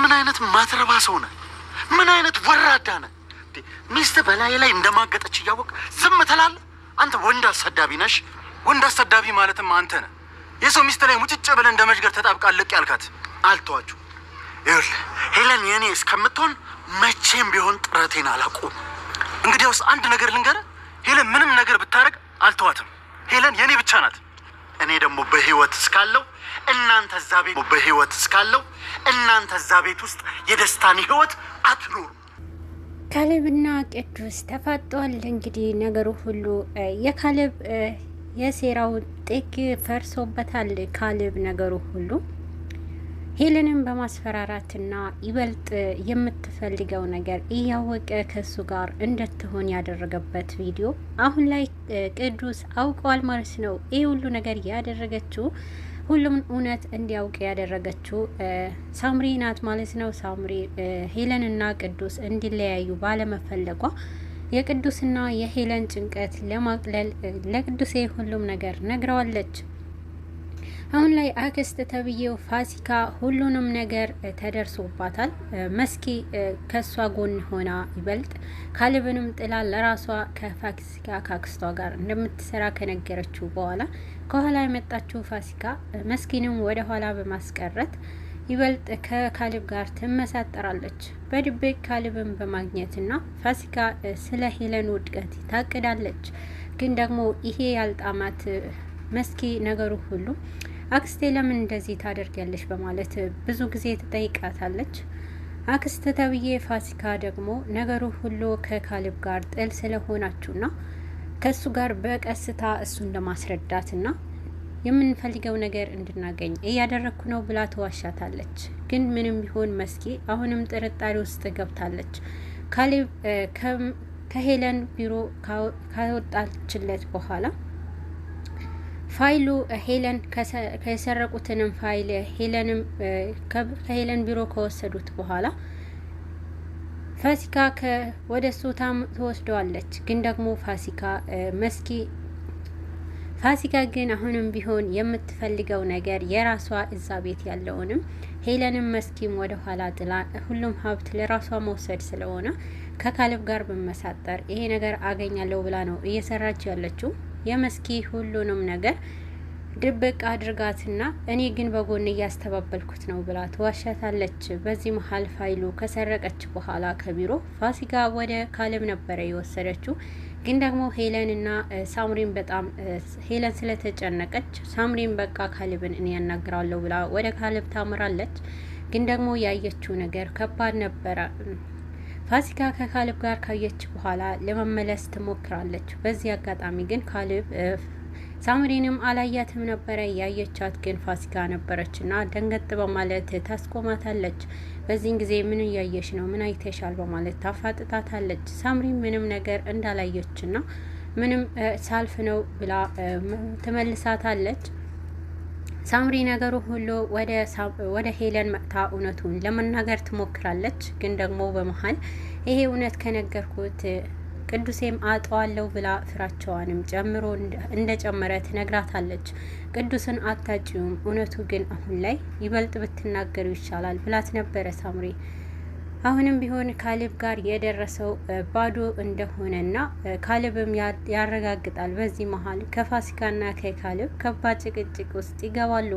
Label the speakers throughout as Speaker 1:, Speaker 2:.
Speaker 1: ምን አይነት ማትረባ ሰው ነህ? ምን አይነት ወራዳ ነህ? ሚስት በላይ ላይ እንደማገጠች እያወቅ ዝም ትላለህ? አንተ ወንድ አሰዳቢ ነሽ።
Speaker 2: ወንድ አሰዳቢ ማለትም አንተ ነህ። የሰው ሚስት ላይ ሙጭጭ ብለህ እንደ መዥገር ተጣብቃለቅ ያልካት።
Speaker 1: አልተዋችሁ። ይኸውልህ ሄለን የኔ እስከምትሆን መቼም ቢሆን ጥረቴን አላቁም።
Speaker 2: እንግዲያውስ አንድ ነገር ልንገርህ፣ ሄለን ምንም ነገር ብታረግ አልተዋትም። ሄለን የኔ ብቻ ናት።
Speaker 1: እኔ ደግሞ በህይወት እስካለው እናንተ እዛ ቤት ውስጥ የደስታን ህይወት አትኑሩ።
Speaker 3: ካሌብና ቅዱስ ተፋጠዋል። እንግዲህ ነገሩ ሁሉ የካሌብ የሴራው ጥግ ፈርሶበታል። ካሌብ ነገሩ ሁሉ ሄለንን በማስፈራራትና ይበልጥ የምትፈልገው ነገር እያወቀ ከሱ ጋር እንድትሆን ያደረገበት ቪዲዮ አሁን ላይ ቅዱስ አውቀዋል ማለት ነው። ይህ ሁሉ ነገር ያደረገችው ሁሉም እውነት እንዲያውቅ ያደረገችው ሳምሪ ናት ማለት ነው። ሳምሪ ሄለንና ቅዱስ እንዲለያዩ ባለመፈለጓ የቅዱስና የሄለን ጭንቀት ለማቅለል ለቅዱሴ ሁሉም ነገር ነግረዋለች። አሁን ላይ አክስት ተብዬው ፋሲካ ሁሉንም ነገር ተደርሶባታል። መስኪ ከሷ ጎን ሆና ይበልጥ ካሌብንም ጥላ ለራሷ ከፋሲካ ካክስቷ ጋር እንደምትሰራ ከነገረችው በኋላ ከኋላ የመጣችው ፋሲካ መስኪንም ወደ ኋላ በማስቀረት ይበልጥ ከካሌብ ጋር ትመሳጠራለች። በድብቅ ካሌብን በማግኘትና ፋሲካ ስለ ሄለን ውድቀት ታቅዳለች። ግን ደግሞ ይሄ ያልጣማት መስኪ ነገሩ ሁሉ አክስቴ ለምን እንደዚህ ታደርጊያለሽ በማለት ብዙ ጊዜ ትጠይቃታለች። አክስት ተብዬ ፋሲካ ደግሞ ነገሩ ሁሉ ከካሌብ ጋር ጥል ስለሆናችሁና ከሱ ጋር በቀስታ እሱን ለማስረዳትና የምንፈልገው ነገር እንድናገኝ እያደረግኩ ነው ብላ ተዋሻታለች። ግን ምንም ቢሆን መስኪ አሁንም ጥርጣሬ ውስጥ ገብታለች። ካሌብ ከሄለን ቢሮ ካወጣችለት በኋላ ፋይሉ ሄለን ከሰረቁትንም ፋይል ሄለንም ከሄለን ቢሮ ከወሰዱት በኋላ ፋሲካ ወደ እሱ ትወስደዋለች። ግን ደግሞ ፋሲካ ግን አሁንም ቢሆን የምትፈልገው ነገር የራሷ እዛ ቤት ያለውንም ሄለንም መስኪም ወደ ኋላ ጥላ ሁሉም ሀብት ለራሷ መውሰድ ስለሆነ ከካሌብ ጋር በመሳጠር ይሄ ነገር አገኛለሁ ብላ ነው እየሰራች ያለችው። የመስኪ ሁሉንም ነገር ድብቅ አድርጋትና እኔ ግን በጎን እያስተባበልኩት ነው ብላ ትዋሻታለች። በዚህ መሀል ፋይሉ ከሰረቀች በኋላ ከቢሮ ፋሲካ ወደ ካሌብ ነበረ የወሰደችው። ግን ደግሞ ሄለንና ሳምሪን በጣም ሄለን ስለተጨነቀች ሳምሪን በቃ ካሌብን እኔ ያናግራለሁ ብላ ወደ ካሌብ ታምራለች። ግን ደግሞ ያየችው ነገር ከባድ ነበረ። ፋሲካ ከካሌብ ጋር ካየች በኋላ ለመመለስ ትሞክራለች። በዚህ አጋጣሚ ግን ካሌብ ሳምሪንም አላያትም ነበረ። ያየቻት ግን ፋሲካ ነበረችና ደንገጥ በማለት ታስቆማታለች። በዚህን ጊዜ ምን እያየሽ ነው? ምን አይተሻል? በማለት ታፋጥጣታለች። ሳምሪ ምንም ነገር እንዳላየችና ምንም ሳልፍ ነው ብላ ትመልሳታለች። ሳምሪ ነገሩ ሁሉ ወደ ሄለን መጥታ እውነቱን ለመናገር ትሞክራለች። ግን ደግሞ በመሀል ይሄ እውነት ከነገርኩት ቅዱሴም አጠዋለሁ ብላ ፍራቸዋንም ጨምሮ እንደጨመረ ትነግራታለች። ቅዱስን አታጭውም፣ እውነቱ ግን አሁን ላይ ይበልጥ ብትናገሩ ይሻላል ብላት ነበረ ሳምሪ። አሁንም ቢሆን ካሌብ ጋር የደረሰው ባዶ እንደሆነና ካሌብም ያረጋግጣል። በዚህ መሀል ከፋሲካና ከካሌብ ከባድ ጭቅጭቅ ውስጥ ይገባሉ።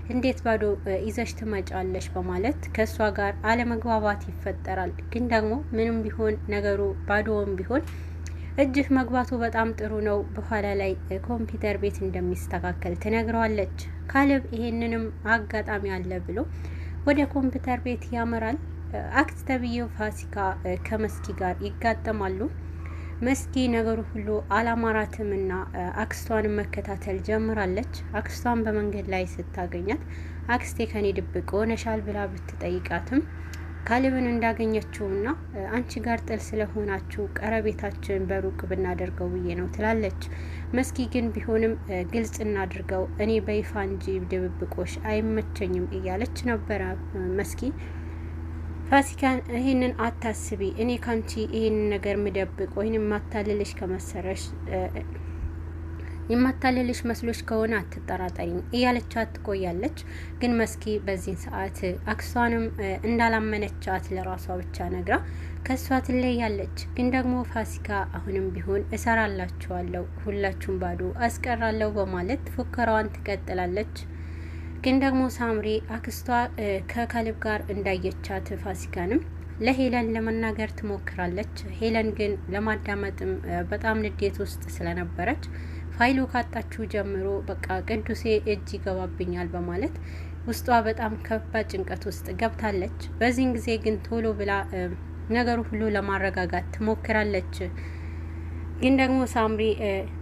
Speaker 3: እንዴት ባዶ ይዘሽ ትመጫለሽ በማለት ከእሷ ጋር አለመግባባት ይፈጠራል። ግን ደግሞ ምንም ቢሆን ነገሩ ባዶውም ቢሆን እጅህ መግባቱ በጣም ጥሩ ነው፣ በኋላ ላይ ኮምፒውተር ቤት እንደሚስተካከል ትነግረዋለች። ካሌብ ይሄንንም አጋጣሚ አለ ብሎ ወደ ኮምፒውተር ቤት ያመራል። አክስት ተብዬው ፋሲካ ከመስኪ ጋር ይጋጠማሉ። መስኪ ነገሩ ሁሉ አላማራትምና አክስቷን መከታተል ጀምራለች። አክስቷን በመንገድ ላይ ስታገኛት አክስቴ ከኔ ድብቅ ሆነሻል ብላ ብትጠይቃትም ካሌብን እንዳገኘችውና አንቺ ጋር ጥል ስለሆናችሁ ቀረቤታችን በሩቅ ብናደርገው ብዬ ነው ትላለች። መስኪ ግን ቢሆንም ግልጽ እናድርገው እኔ በይፋ እንጂ ድብብቆሽ አይመቸኝም እያለች ነበረ መስኪ። ፋሲካን ይሄንን አታስቢ፣ እኔ ካንቺ ይሄንን ነገር ምደብቅ ወይንም ማታለልሽ ከመሰረሽ የማታለልሽ መስሎች ከሆነ አትጠራጠሪኝ እያለቻት ትቆያለች። ግን መስኪ በዚህን ሰዓት አክስቷንም እንዳላመነቻት ለራሷ ብቻ ነግራ ከሷ ትለያለች። ግን ደግሞ ፋሲካ አሁንም ቢሆን እሰራላችኋለሁ፣ ሁላችሁም ባዶ አስቀራለሁ በማለት ፉከራዋን ትቀጥላለች። ግን ደግሞ ሳምሪ አክስቷ ከካሌብ ጋር እንዳየቻት ፋሲካንም ለሄለን ለመናገር ትሞክራለች። ሄለን ግን ለማዳመጥም በጣም ንዴት ውስጥ ስለነበረች ፋይሉ ካጣችሁ ጀምሮ በቃ ቅዱሴ እጅ ይገባብኛል በማለት ውስጧ በጣም ከባድ ጭንቀት ውስጥ ገብታለች። በዚህን ጊዜ ግን ቶሎ ብላ ነገሩ ሁሉ ለማረጋጋት ትሞክራለች። ግን ደግሞ ሳምሪ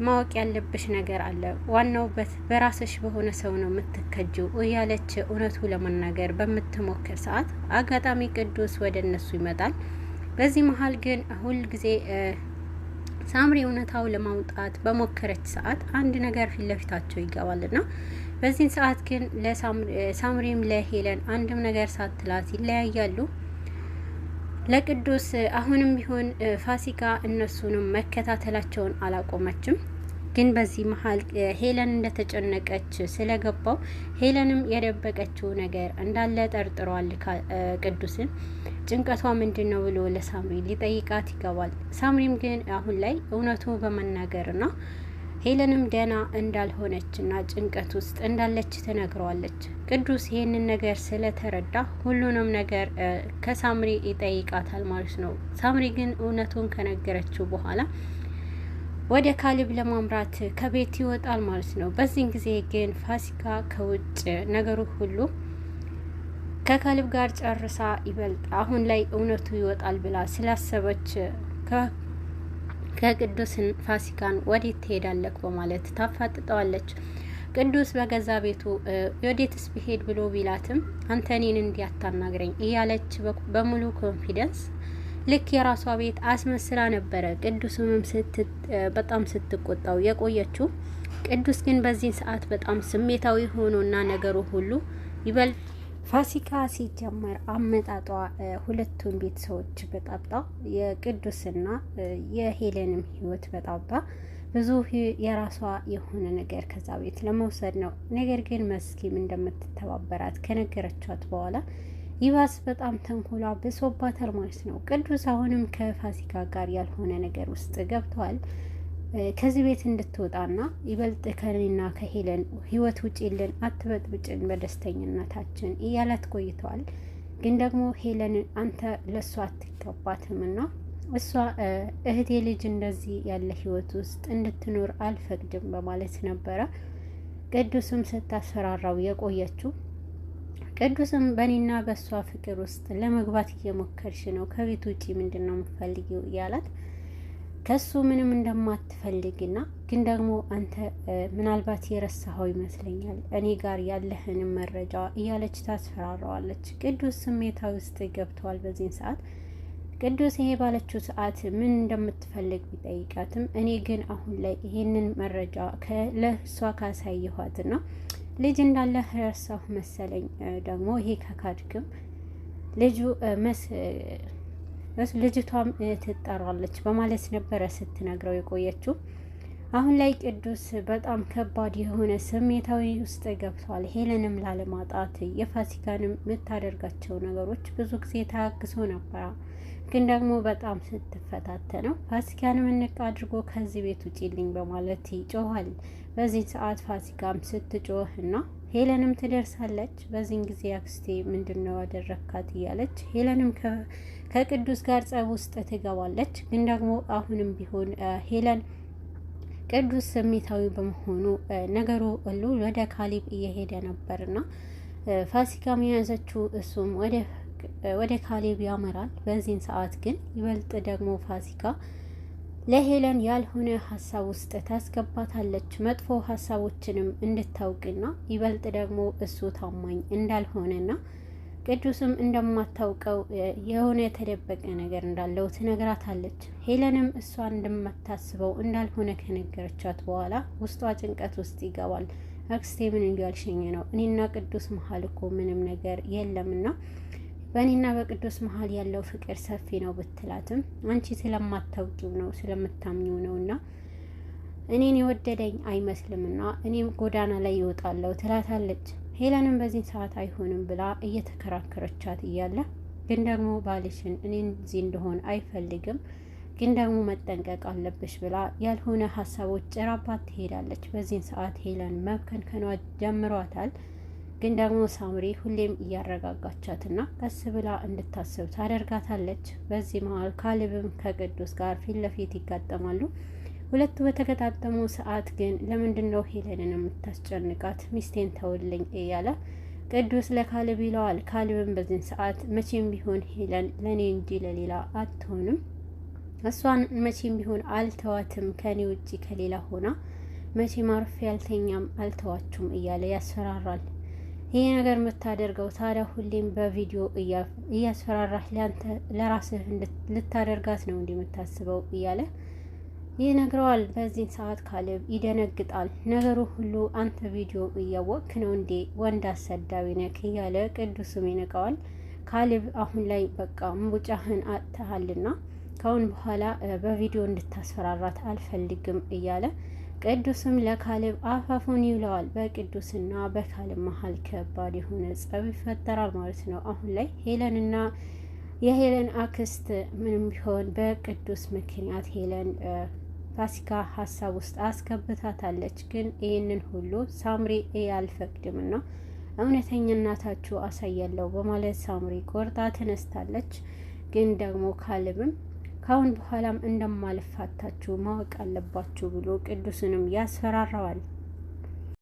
Speaker 3: ማወቅ ያለብሽ ነገር አለ፣ ዋናው በራስሽ በሆነ ሰው ነው የምትከጂው እያለች እውነቱ ለመናገር በምትሞክር ሰዓት አጋጣሚ ቅዱስ ወደ እነሱ ይመጣል። በዚህ መሀል ግን ሁል ጊዜ ሳምሪ እውነታው ለማውጣት በሞከረች ሰዓት አንድ ነገር ፊት ለፊታቸው ይገባልና በዚህን ሰዓት ግን ለሳምሪም ለሄለን አንድም ነገር ሳትላት ይለያያሉ። ለቅዱስ አሁንም ቢሆን ፋሲካ እነሱንም መከታተላቸውን አላቆመችም። ግን በዚህ መሀል ሄለን እንደተጨነቀች ስለገባው ሄለንም የደበቀችው ነገር እንዳለ ጠርጥሯል። ቅዱስን ጭንቀቷ ምንድን ነው ብሎ ለሳምሪ ሊጠይቃት ይገባል። ሳምሪም ግን አሁን ላይ እውነቱ በመናገርና ሄለንም ደህና እንዳልሆነችና ጭንቀት ውስጥ እንዳለች ትነግረዋለች። ቅዱስ ይህንን ነገር ስለተረዳ ሁሉንም ነገር ከሳምሪ ይጠይቃታል ማለት ነው። ሳምሪ ግን እውነቱን ከነገረችው በኋላ ወደ ካሌብ ለማምራት ከቤት ይወጣል ማለት ነው። በዚህን ጊዜ ግን ፋሲካ ከውጭ ነገሩ ሁሉ ከካሌብ ጋር ጨርሳ ይበልጥ አሁን ላይ እውነቱ ይወጣል ብላ ስላሰበች ከቅዱስን ፋሲካን ወዴት ትሄዳለክ በማለት ታፋጥጠዋለች። ቅዱስ በገዛ ቤቱ ወዴትስ ቢሄድ ብሎ ቢላትም አንተ እኔን እንዲያታናግረኝ እያለች በሙሉ ኮንፊደንስ ልክ የራሷ ቤት አስመስላ ነበረ ቅዱስንም በጣም ስትቆጣው የቆየችው። ቅዱስ ግን በዚህ ሰዓት በጣም ስሜታዊ ሆኖና ነገሩ ሁሉ ይበልጥ ፋሲካ ሲጀመር አመጣጧ ሁለቱን ቤተሰቦች በጣጣ የቅዱስና የሄለንም ህይወት በጣጣ ብዙ የራሷ የሆነ ነገር ከዛ ቤት ለመውሰድ ነው። ነገር ግን መስኪም እንደምትተባበራት ከነገረቻት በኋላ ይባስ በጣም ተንኮሏ ብሶባታል ማለት ነው። ቅዱስ አሁንም ከፋሲካ ጋር ያልሆነ ነገር ውስጥ ገብተዋል። ከዚህ ቤት እንድትወጣና ይበልጥ ከኔና ከሄለን ህይወት ውጪልን፣ አትበጥብጭን በደስተኝነታችን እያላት ቆይተዋል። ግን ደግሞ ሄለን አንተ ለእሷ አትገባትምና እሷ እህቴ ልጅ እንደዚህ ያለ ህይወት ውስጥ እንድትኖር አልፈቅድም በማለት ነበረ ቅዱስም ስታስፈራራው የቆየችው። ቅዱስም በእኔና በእሷ ፍቅር ውስጥ ለመግባት እየሞከርሽ ነው፣ ከቤት ውጪ ምንድን ነው የምትፈልጊው እያላት ከሱ ምንም እንደማትፈልግና ግን ደግሞ አንተ ምናልባት የረሳኸው ይመስለኛል እኔ ጋር ያለህንም መረጃ እያለች ታስፈራራዋለች። ቅዱስ ስሜታዊ ውስጥ ገብተዋል። በዚህን ሰዓት ቅዱስ ይሄ ባለችው ሰዓት ምን እንደምትፈልግ ቢጠይቃትም እኔ ግን አሁን ላይ ይሄንን መረጃ ለእሷ ካሳየኋትና ልጅ እንዳለ ረሳሁ መሰለኝ፣ ደግሞ ይሄ ከካድክም ልጅቷም ትጠራለች በማለት ነበረ ስትነግረው የቆየችው። አሁን ላይ ቅዱስ በጣም ከባድ የሆነ ስሜታዊ ውስጥ ገብቷል። ሄለንም ላለማጣት የፋሲካንም የምታደርጋቸው ነገሮች ብዙ ጊዜ ታግሶ ነበረ። ግን ደግሞ በጣም ስትፈታተነው ፋሲካንም እንቅ አድርጎ ከዚህ ቤት ውጪልኝ በማለት ይጮኋል። በዚህ ሰዓት ፋሲካም ስትጮህና ሄለንም ትደርሳለች። በዚህን ጊዜ አክስቴ ምንድነው ያደረካት እያለች ሄለንም ከቅዱስ ጋር ጸብ ውስጥ ትገባለች። ግን ደግሞ አሁንም ቢሆን ሄለን ቅዱስ ስሜታዊ በመሆኑ ነገሩ ሁሉ ወደ ካሌብ እየሄደ ነበርና ፋሲካም የያዘችው እሱም ወደ ካሌብ ያመራል። በዚህን ሰዓት ግን ይበልጥ ደግሞ ፋሲካ ለሄለን ያልሆነ ሀሳብ ውስጥ ታስገባታለች። መጥፎ ሀሳቦችንም እንድታውቅና ይበልጥ ደግሞ እሱ ታማኝ እንዳልሆነና ቅዱስም እንደማታውቀው የሆነ የተደበቀ ነገር እንዳለው ትነግራታለች። ሄለንም እሷ እንደማታስበው እንዳልሆነ ከነገረቻት በኋላ ውስጧ ጭንቀት ውስጥ ይገባል። አክስቴ ምን እያልሽኝ ነው? እኔና ቅዱስ መሀል እኮ ምንም ነገር የለምና በእኔና በቅዱስ መሀል ያለው ፍቅር ሰፊ ነው ብትላትም አንቺ ስለማታውቂው ነው ስለምታምኚው ነው እና እኔን የወደደኝ አይመስልምና እኔም ጎዳና ላይ ይወጣለሁ ትላታለች። ሄለንም በዚህ ሰዓት አይሆንም ብላ እየተከራከረቻት እያለ ግን ደግሞ ባልሽን እኔን እዚህ እንደሆን አይፈልግም፣ ግን ደግሞ መጠንቀቅ አለብሽ ብላ ያልሆነ ሀሳቦች ጭራባት ትሄዳለች። በዚህን ሰዓት ሄለን መብከንከኗ ጀምሯታል። ግን ደግሞ ሳምሪ ሁሌም እያረጋጋቻትና ቀስ ብላ እንድታስብ ታደርጋታለች። በዚህ መሀል ካሌብም ከቅዱስ ጋር ፊት ለፊት ይጋጠማሉ። ሁለቱ በተገጣጠሙ ሰዓት ግን ለምንድን ነው ሄለንን የምታስጨንቃት? ሚስቴን ተውልኝ እያለ ቅዱስ ለካሌብ ይለዋል። ካሌብም በዚህን ሰዓት መቼም ቢሆን ሄለን ለእኔ እንጂ ለሌላ አትሆንም፣ እሷን መቼም ቢሆን አልተዋትም፣ ከኔ ውጭ ከሌላ ሆና መቼም አርፌ ያልተኛም አልተዋችሁም እያለ ያስፈራራል። ይህ ነገር የምታደርገው ታዲያ ሁሌም በቪዲዮ እያስፈራራህ ለራስህ ልታደርጋት ነው እንዲህ የምታስበው እያለ ይነግረዋል። በዚህ ሰዓት ካሌብ ይደነግጣል። ነገሩ ሁሉ አንተ ቪዲዮ እያወቅክ ነው እንዴ ወንድ አሰዳቢ ነክ እያለ ቅዱስም ይነቀዋል። ካሌብ አሁን ላይ በቃ ሙጫህን አጥተሃልና ካሁን በኋላ በቪዲዮ እንድታስፈራራት አልፈልግም እያለ ቅዱስም ለካሌብ አፋፉን ይውለዋል። በቅዱስና በካሌብ መሀል ከባድ የሆነ ጸብ ይፈጠራል ማለት ነው። አሁን ላይ ሄለንና የሄለን አክስት ምንም ቢሆን በቅዱስ ምክንያት ሄለን ፋሲካ ሀሳብ ውስጥ አስገብታታለች። ግን ይህንን ሁሉ ሳምሪ አልፈቅድምና እውነተኛ እናታችሁ አሳያለሁ በማለት ሳምሪ ቆርጣ ተነስታለች። ግን ደግሞ ካሌብም ካሁን በኋላም እንደማልፋታችሁ ማወቅ አለባችሁ ብሎ ቅዱስንም ያስፈራራዋል።